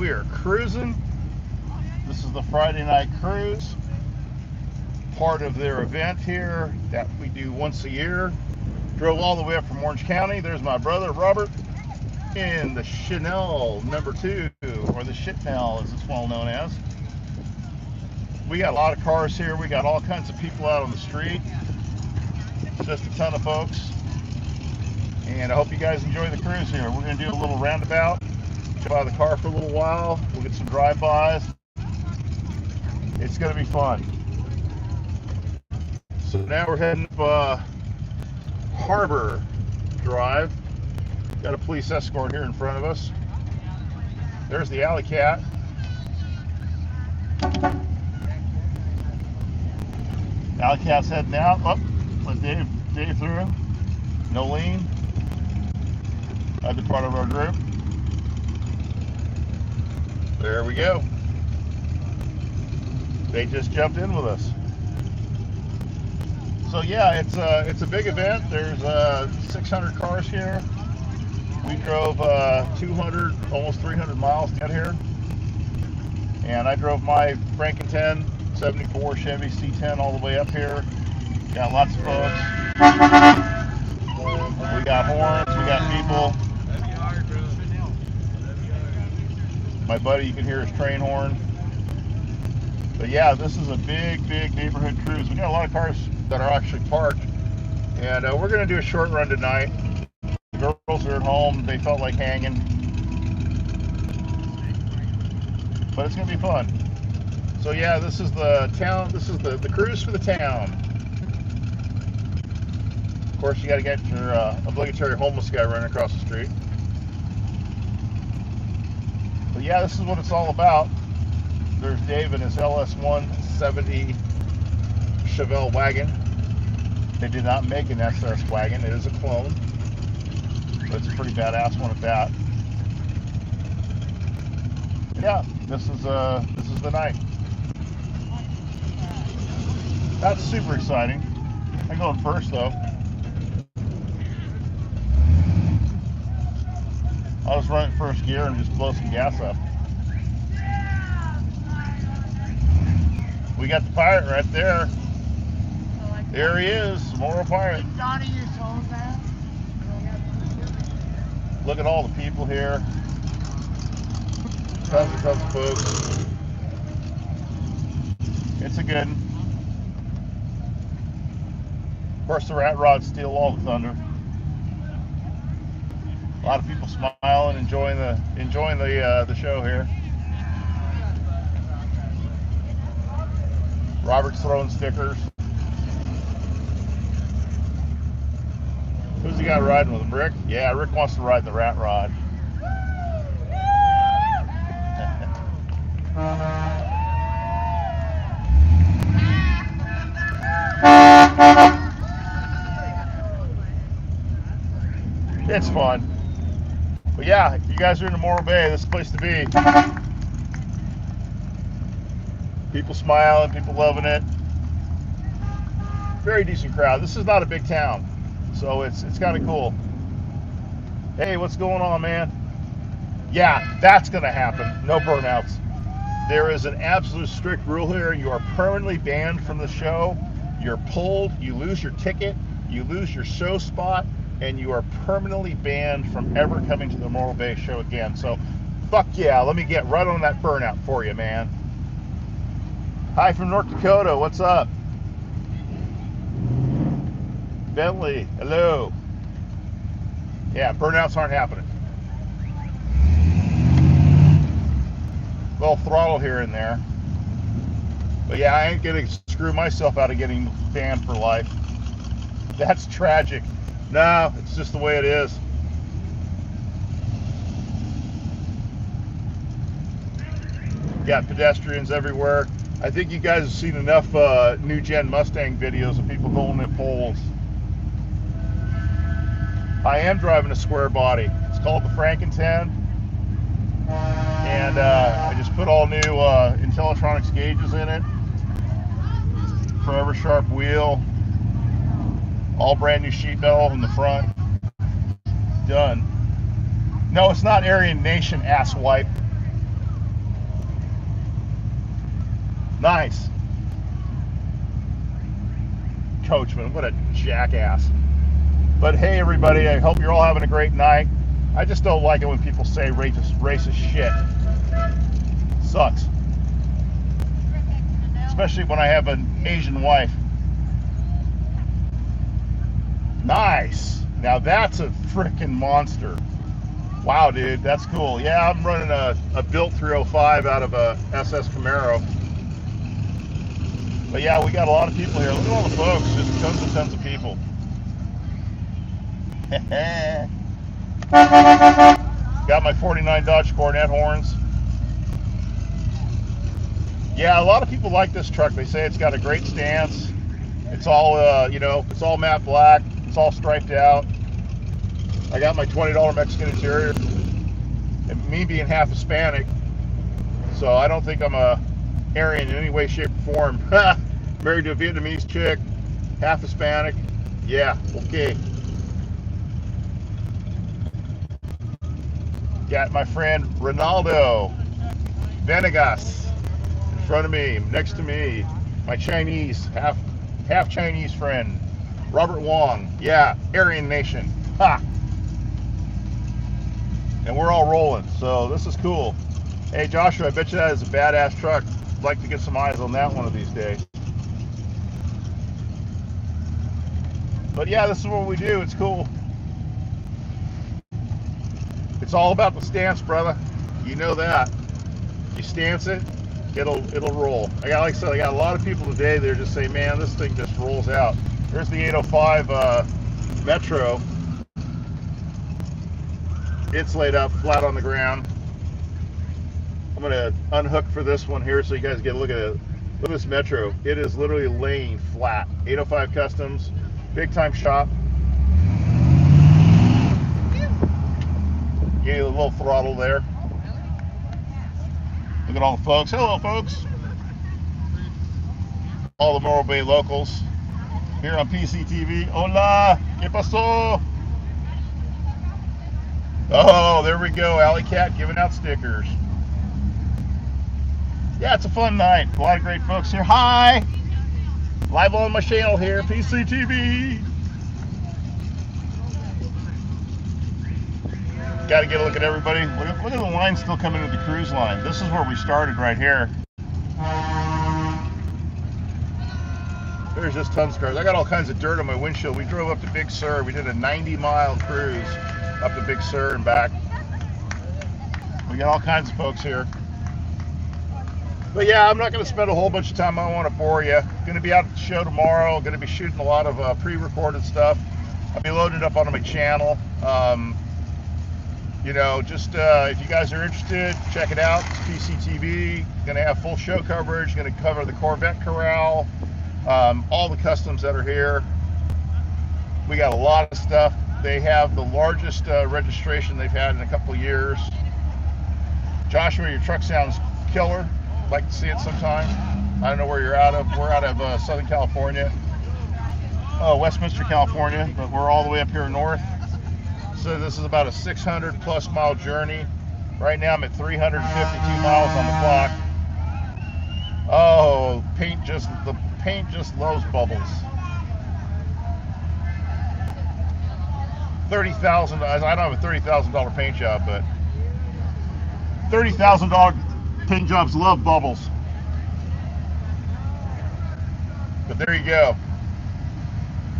we are cruising. This is the Friday night cruise, part of their event here that we do once a year. Drove all the way up from Orange County. There's my brother Robert in the Chanel number 2, or the Shitnell as it's well known as. We got a lot of cars here. We got all kinds of people out on the street. Just a ton of folks. And I hope you guys enjoy the cruise here. We're going to do a little roundabout, jump out of the car for a little while. We'll get some drive-bys. It's going to be fun. So now we're heading up Harbor Drive. Got a police escort here in front of us. There's the Alley Cat. Alley Cat's heading out. Oh, let Dave through. Nolene, other part of our group. There we go. They just jumped in with us. So yeah, it's a big event. There's 600 cars here. We drove 200, almost 300 miles to get here. And I drove my Franken 10, 74 Chevy C10 all the way up here. Got lots of folks. We got horns, we got people. My buddy, you can hear his train horn. But yeah, this is a big neighborhood cruise. We got a lot of cars that are actually parked. And we're going to do a short run tonight. The girls are at home. They felt like hanging. But it's going to be fun. So yeah, this is the town. This is the cruise for the town. Of course, you got to get your obligatory homeless guy running across the street. But yeah, this is what it's all about. There's Dave in his LS170 Chevelle wagon. They did not make an SS wagon. It is a clone. But it's a pretty badass one at that. Yeah, this is the night. That's super exciting. I'm going first though. I'll just run it first gear and just blow some gas up. We got the pirate right there. There he is, Morro Pirate. Look at all the people here. Tons of folks. It's a good one. Of course, the rat rods steal all the thunder. A lot of people smiling, enjoying the show here. Robert's throwing stickers. Who's the guy riding with him? Rick? Yeah, Rick wants to ride the rat rod. It's fun. But yeah, if you guys are in the Morro Bay, this is the place to be. People smiling, people loving it. Very decent crowd. This is not a big town, so it's kind of cool. Hey, what's going on, man? Yeah, that's gonna happen. No burnouts. There is an absolute strict rule here. You are permanently banned from the show. You're pulled, you lose your ticket, you lose your show spot, and you are permanently banned from ever coming to the Morro Bay show again. So, fuck yeah, let me get right on that burnout for you, man. Hi from North Dakota, what's up? Bentley, hello. Yeah, burnouts aren't happening. Little throttle here and there. But yeah, I ain't gonna screw myself out of getting banned for life. That's tragic. No, it's just the way it is. Got pedestrians everywhere. I think you guys have seen enough new gen Mustang videos of people going in poles. I am driving a square body. It's called the Franken 10. And I just put all new Intellitronics gauges in it. Forever sharp wheel. All brand new sheet metal in the front. Done. No, it's not Aryan Nation, asswipe. Nice. Coachman, what a jackass. But hey, everybody, I hope you're all having a great night. I just don't like it when people say racist shit. Sucks. Especially when I have an Asian wife. Nice. Now that's a freaking monster. Wow, dude, that's cool. Yeah, I'm running a built 305 out of a SS Camaro. But yeah, we got a lot of people here. Look at all the folks, just tons and tons of people. Got my 49 Dodge Coronet horns. Yeah, a lot of people like this truck. They say it's got a great stance. It's all, you know, it's all matte black. It's all striped out. I got my $20 Mexican interior. And me being half Hispanic, so I don't think I'm a Aryan in any way, shape, or form. Married to a Vietnamese chick, half Hispanic. Yeah, okay. Got my friend Ronaldo Venegas in front of me, next to me. My Chinese, half Chinese friend, Robert Wong. Yeah, Aryan Nation. Ha! And we're all rolling, so this is cool. Hey Joshua, I bet you that is a badass truck. I'd like to get some eyes on that one of these days. But yeah, this is what we do. It's cool. It's all about the stance, brother. You know that. You stance it, it'll roll. Like I said, I got a lot of people today. They're just saying, man, this thing just rolls out. There's the 805 Metro. It's laid out flat on the ground. I'm gonna unhook for this one here so you guys get a look at it. Look at this Metro. It is literally laying flat. 805 Customs, big time shop. Gave a little throttle there. Look at all the folks. Hello, folks. All the Morro Bay locals here on PCTV. Hola, ¿qué pasó? Oh, there we go. Alley Cat giving out stickers. Yeah, it's a fun night. A lot of great folks here. Hi! Live on my channel here, PCTV. Got to get a look at everybody. Look at the line still coming to the cruise line. This is where we started right here. There's just tons of cars. I got all kinds of dirt on my windshield. We drove up to Big Sur. We did a 90-mile cruise up to Big Sur and back. We got all kinds of folks here. But yeah, I'm not going to spend a whole bunch of time. I don't want to bore you. Going to be out at the show tomorrow. Going to be shooting a lot of pre-recorded stuff. I'll be loading it up onto my channel. You know, just if you guys are interested, check it out. It's PCTV. Going to have full show coverage. Going to cover the Corvette Corral, all the customs that are here. We got a lot of stuff. They have the largest registration they've had in a couple of years. Joshua, your truck sounds killer. I'd like to see it sometime. I don't know where you're out of. We're out of Southern California. Oh, Westminster, California, but we're all the way up here north. So this is about a 600 plus mile journey. Right now I'm at 352 miles on the clock. Oh, the paint just loves bubbles. $30,000. I don't have a $30,000 paint job, but $30,000 paint jobs love bubbles. But there you go.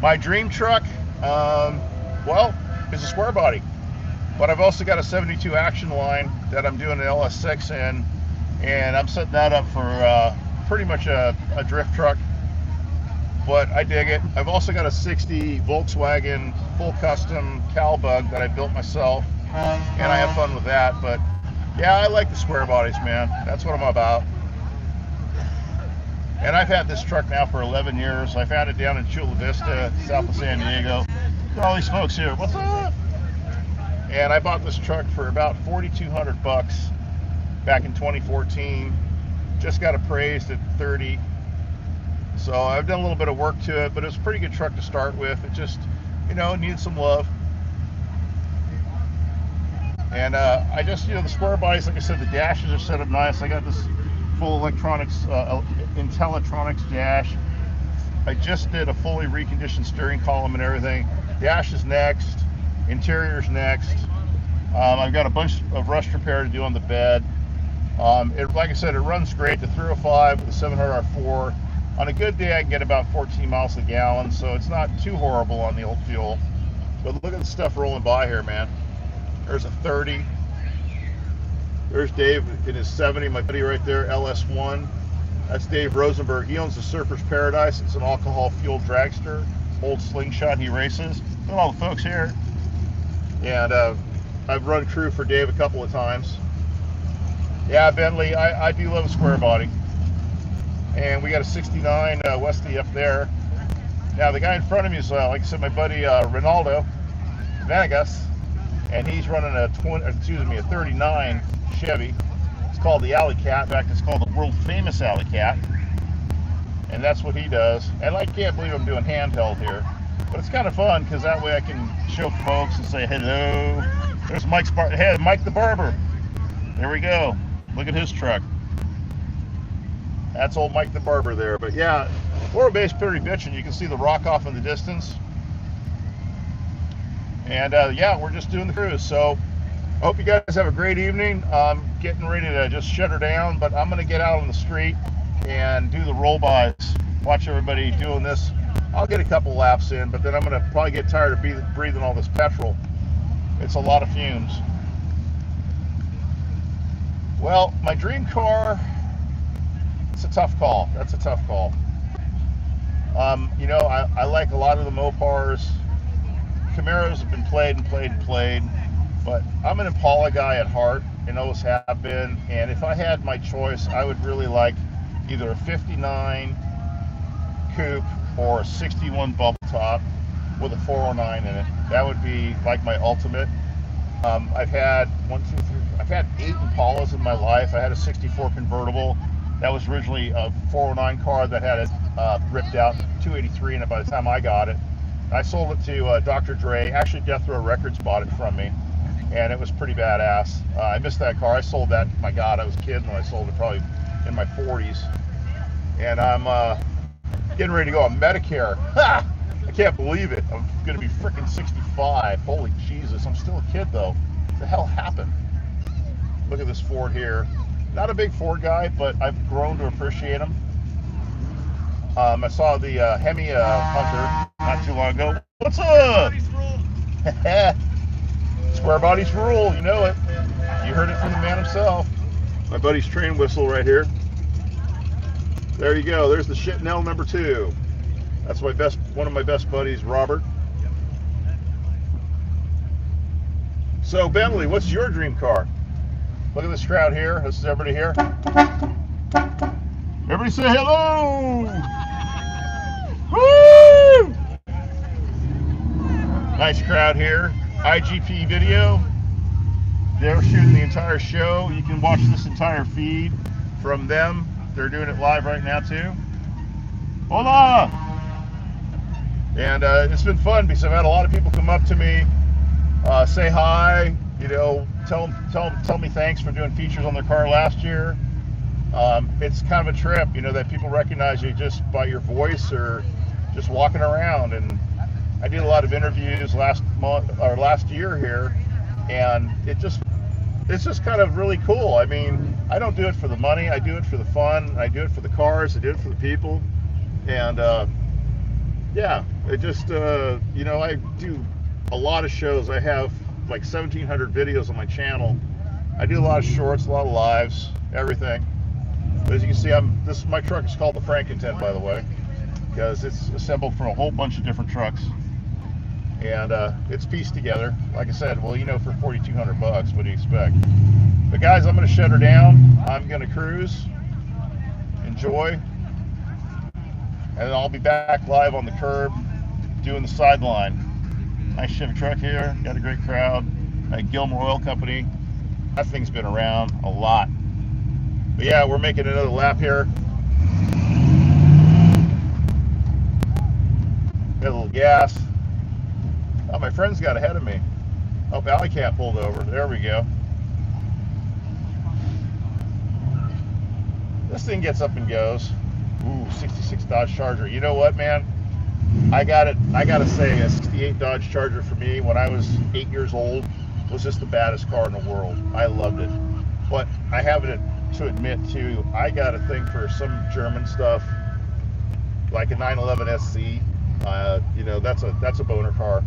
My dream truck, well, is a square body, but I've also got a 72 Action Line that I'm doing an LS6 in, and I'm setting that up for pretty much a drift truck. But I dig it. I've also got a 60 Volkswagen full custom Calbug that I built myself, and I have fun with that. But yeah, I like the square bodies, man. That's what I'm about. And I've had this truck now for 11 years. I found it down in Chula Vista, south of San Diego. Look at all these folks here. What's up? And I bought this truck for about $4,200 back in 2014. Just got appraised at 30. So I've done a little bit of work to it, but it was a pretty good truck to start with. It just, you know, needed some love. And I just, you know, the square bodies, like I said, the dashes are set up nice. I got this full electronics, Intellitronics dash. I just did a fully reconditioned steering column and everything. Dash is next, interior's next. I've got a bunch of rust repair to do on the bed. Like I said, it runs great. The 305 with the 700 R4. On a good day, I can get about 14 miles a gallon, so it's not too horrible on the old fuel. But look at the stuff rolling by here, man. There's a 30. There's Dave in his 70, my buddy right there, LS1. That's Dave Rosenberg. He owns the Surfer's Paradise. It's an alcohol-fueled dragster, old slingshot he races. Look at all the folks here. And I've run crew for Dave a couple of times. Yeah, Bentley, I do love a square body. And we got a 69 Westie up there. Now the guy in front of me is, like I said, my buddy Ronaldo Venegas, and he's running a 39 Chevy. It's called the Alley Cat. In fact, it's called the world famous Alley Cat, and that's what he does. And I can't believe I'm doing handheld here, but it's kind of fun because that way I can show folks and say hello. There's Mike the Barber. There we go. Look at his truck. That's old Mike the Barber there. But yeah, Morro Bay's pretty bitchin'. You can see the rock off in the distance. And yeah, we're just doing the cruise. So I hope you guys have a great evening. I'm getting ready to just shut her down, but I'm gonna get out on the street and do the roll-bys. Watch everybody doing this. I'll get a couple laps in, but then I'm gonna probably get tired of breathing all this petrol. It's a lot of fumes. Well, my dream car, it's a tough call. That's a tough call. You know, I like a lot of the Mopars. Camaros have been played and played and played, but I'm an Impala guy at heart and always have been. And if I had my choice, I would really like either a 59 coupe or a 61 bubble top with a 409 in it. That would be like my ultimate. I've had 8 Impalas in my life. I had a 64 convertible. That was originally a 409 car that had it ripped out, 283 in it by the time I got it. I sold it to Dr. Dre. Actually, Death Row Records bought it from me, and it was pretty badass. I missed that car. I sold that, my God, I was a kid when I sold it, probably in my 40s. And I'm getting ready to go on Medicare. Ha! I can't believe it. I'm going to be freaking 65. Holy Jesus. I'm still a kid, though. What the hell happened? Look at this Ford here. Not a big Ford guy, but I've grown to appreciate them. I saw the Hemi Hunter not too long ago. What's up? Square bodies rule, you know it. You heard it from the man himself. My buddy's train whistle right here. There you go. There's the Shitnell number 2. That's one of my best buddies, Robert. So Bentley, what's your dream car? Look at this crowd here. This is everybody here. Everybody say hello! Woo! Nice crowd here. IGP video. They're shooting the entire show. You can watch this entire feed from them. They're doing it live right now too. Hola! And it's been fun because I've had a lot of people come up to me, say hi, you know, tell me thanks for doing features on their car last year. It's kind of a trip, you know, that people recognize you just by your voice or just walking around. And I did a lot of interviews last year here, and it's just kind of really cool. I mean, I don't do it for the money. I do it for the fun. I do it for the cars. I do it for the people. And yeah, it just you know, I do a lot of shows. I have like 1,700 videos on my channel. I do a lot of shorts, a lot of lives, everything. But as you can see, my truck is called the Franken tent, by the way, because it's assembled from a whole bunch of different trucks, and it's pieced together. Like I said, well, you know, for 4,200 bucks, what do you expect? But guys, I'm going to shut her down. I'm going to cruise, enjoy, and then I'll be back live on the curb doing the sideline. Nice Chevy truck here. Got a great crowd. Gilmore Oil Company. That thing's been around a lot. But yeah, we're making another lap here. Got a little gas. Oh, my friend's got ahead of me. Oh, Alley Cat pulled over. There we go. This thing gets up and goes. Ooh, 66 Dodge Charger. You know what, man? I gotta say, a 68 Dodge Charger for me when I was 8 years old was just the baddest car in the world. I loved it. But I have it to admit too, I got a thing for some German stuff, like a 911 SC. You know, that's a boner car.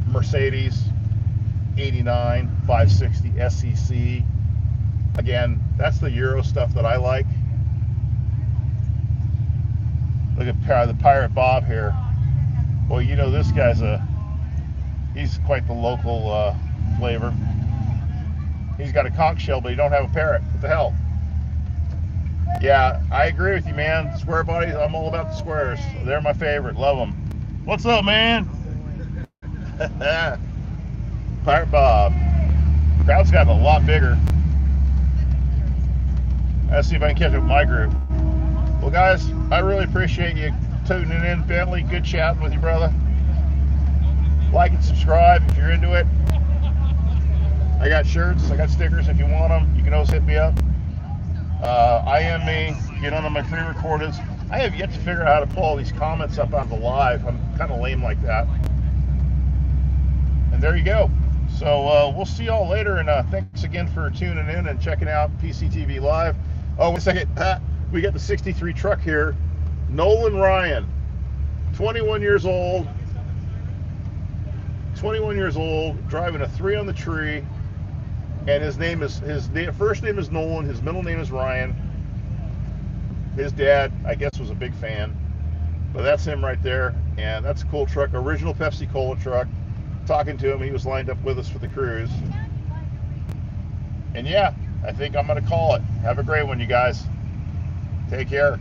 Mercedes 89 560 SCC. Again, that's the Euro stuff that I like. Look at the Pirate Bob here. Well, you know this guy's he's quite the local flavor. He's got a conch shell, but he don't have a parrot. What the hell? Yeah, I agree with you, man. Square bodies, I'm all about the squares. They're my favorite. Love them. What's up, man? Pirate Bob. Crowd's gotten a lot bigger. Let's see if I can catch up with my group. Well, guys, I really appreciate you tuning in. Bentley, good chatting with you, brother. Like and subscribe if you're into it. I got shirts, I got stickers if you want them. You can always hit me up. I am me. Get on my pre-recordeds. I have yet to figure out how to pull all these comments up on the live. I'm kind of lame like that. And there you go. So we'll see y'all later, and thanks again for tuning in and checking out PCTV Live. Oh, wait a second. We got the 63 truck here. Nolan Ryan, 21 years old. 21 years old, driving a 3 on the tree. And his first name is Nolan, his middle name is Ryan. His dad, I guess, was a big fan. But that's him right there, and that's a cool truck, original Pepsi Cola truck. Talking to him, he was lined up with us for the cruise. And yeah, I think I'm gonna call it. Have a great one, you guys. Take care.